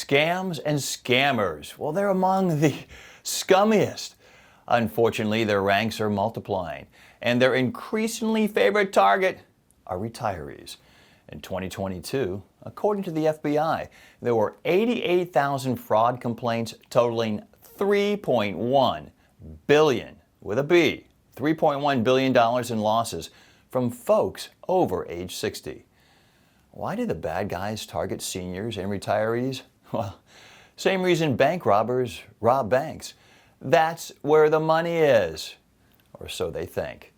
Scams and scammers, well, they're among the scummiest. Unfortunately, their ranks are multiplying, and their increasingly favorite target are retirees. In 2022, according to the FBI, there were 88,000 fraud complaints totaling $3.1 billion, with a B, $3.1 billion in losses from folks over age 60. Why do the bad guys target seniors and retirees? Well, same reason bank robbers rob banks. That's where the money is, or so they think.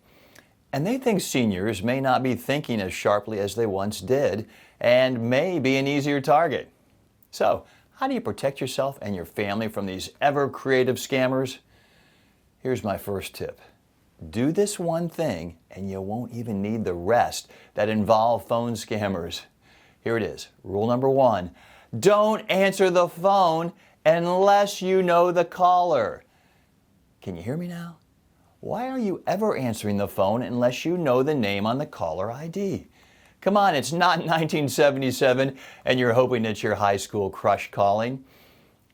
And they think seniors may not be thinking as sharply as they once did and may be an easier target. So, how do you protect yourself and your family from these ever-creative scammers? Here's my first tip. Do this one thing and you won't even need the rest that involve phone scammers. Here it is. Rule number 1. Don't answer the phone unless you know the caller. Can you hear me now? Why are you ever answering the phone unless you know the name on the caller ID? Come on, it's not 1977 and you're hoping it's your high school crush calling.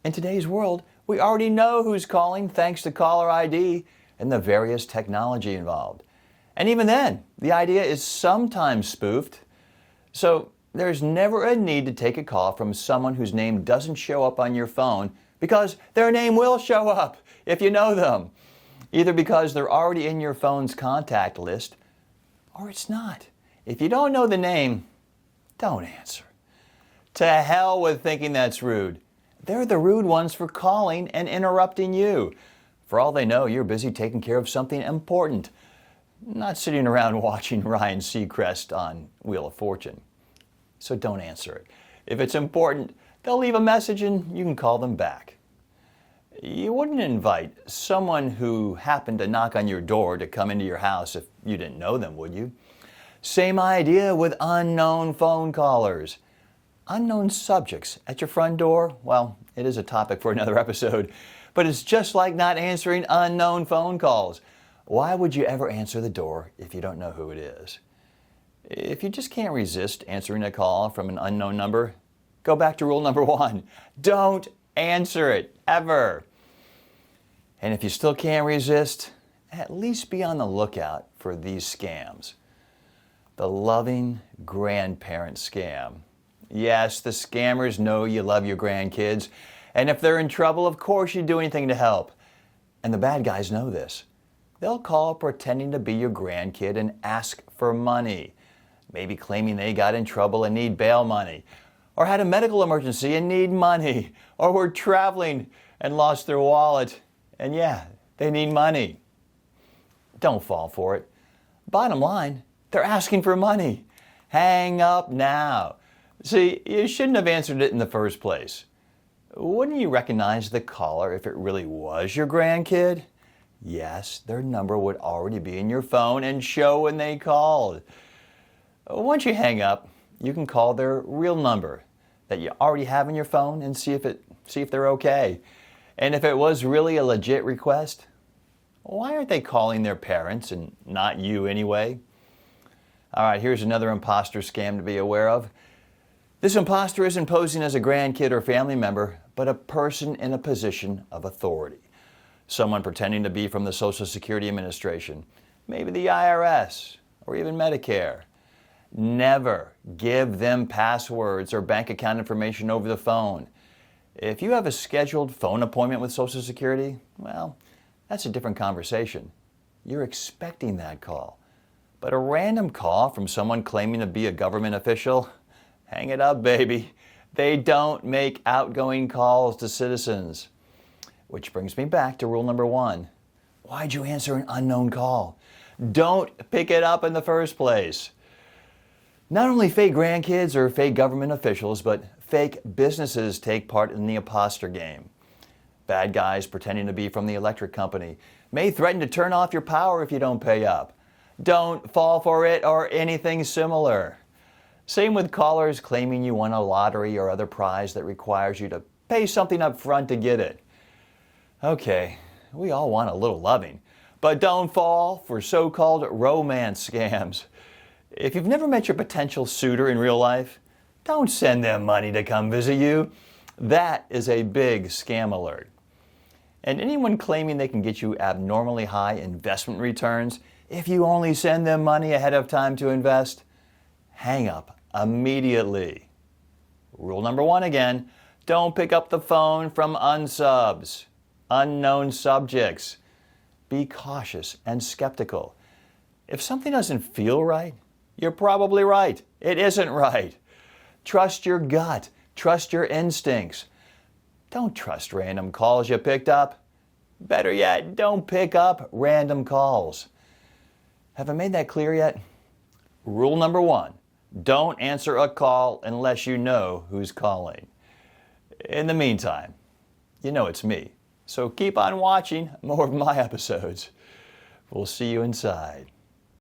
In today's world, we already know who's calling thanks to caller ID and the various technology involved. And even then, the idea is sometimes spoofed. So there's never a need to take a call from someone whose name doesn't show up on your phone, because their name will show up if you know them. Either because they're already in your phone's contact list, or it's not. If you don't know the name, don't answer. To hell with thinking that's rude. They're the rude ones for calling and interrupting you. For all they know, you're busy taking care of something important, not sitting around watching Ryan Seacrest on Wheel of Fortune. So don't answer it. If it's important, they'll leave a message and you can call them back. You wouldn't invite someone who happened to knock on your door to come into your house if you didn't know them, would you? Same idea with unknown phone callers. Unknown subjects at your front door? Well, it is a topic for another episode, but it's just like not answering unknown phone calls. Why would you ever answer the door if you don't know who it is? If you just can't resist answering a call from an unknown number, go back to rule number 1. Don't answer it, ever. And if you still can't resist, at least be on the lookout for these scams. The loving grandparent scam. Yes, the scammers know you love your grandkids, and if they're in trouble, of course you do anything to help. And the bad guys know this. They'll call pretending to be your grandkid and ask for money. Maybe claiming they got in trouble and need bail money, or had a medical emergency and need money, or were traveling and lost their wallet, and yeah, they need money. Don't fall for it. Bottom line, they're asking for money. Hang up now. See, you shouldn't have answered it in the first place. Wouldn't you recognize the caller if it really was your grandkid? Yes, their number would already be in your phone and show when they called. Once you hang up, you can call their real number that you already have in your phone and see if they're okay. And if it was really a legit request, why aren't they calling their parents and not you anyway? All right, here's another imposter scam to be aware of. This imposter isn't posing as a grandkid or family member, but a person in a position of authority. Someone pretending to be from the Social Security Administration, maybe the IRS, or even Medicare. Never give them passwords or bank account information over the phone. If you have a scheduled phone appointment with Social Security, well, that's a different conversation. You're expecting that call. But a random call from someone claiming to be a government official, hang it up, baby. They don't make outgoing calls to citizens. Which brings me back to rule number 1. Why'd you answer an unknown call? Don't pick it up in the first place. Not only fake grandkids or fake government officials, but fake businesses take part in the imposter game. Bad guys pretending to be from the electric company may threaten to turn off your power if you don't pay up. Don't fall for it or anything similar. Same with callers claiming you won a lottery or other prize that requires you to pay something up front to get it. Okay, we all want a little loving, but don't fall for so-called romance scams. If you've never met your potential suitor in real life, don't send them money to come visit you. That is a big scam alert. And anyone claiming they can get you abnormally high investment returns if you only send them money ahead of time to invest, hang up immediately. Rule number 1 again, don't pick up the phone from unsubs, unknown subjects. Be cautious and skeptical. If something doesn't feel right, you're probably right. It isn't right. Trust your gut. Trust your instincts. Don't trust random calls you picked up. Better yet, don't pick up random calls. Have I made that clear yet? Rule number 1, don't answer a call unless you know who's calling. In the meantime, you know it's me, so keep on watching more of my episodes. We'll see you inside.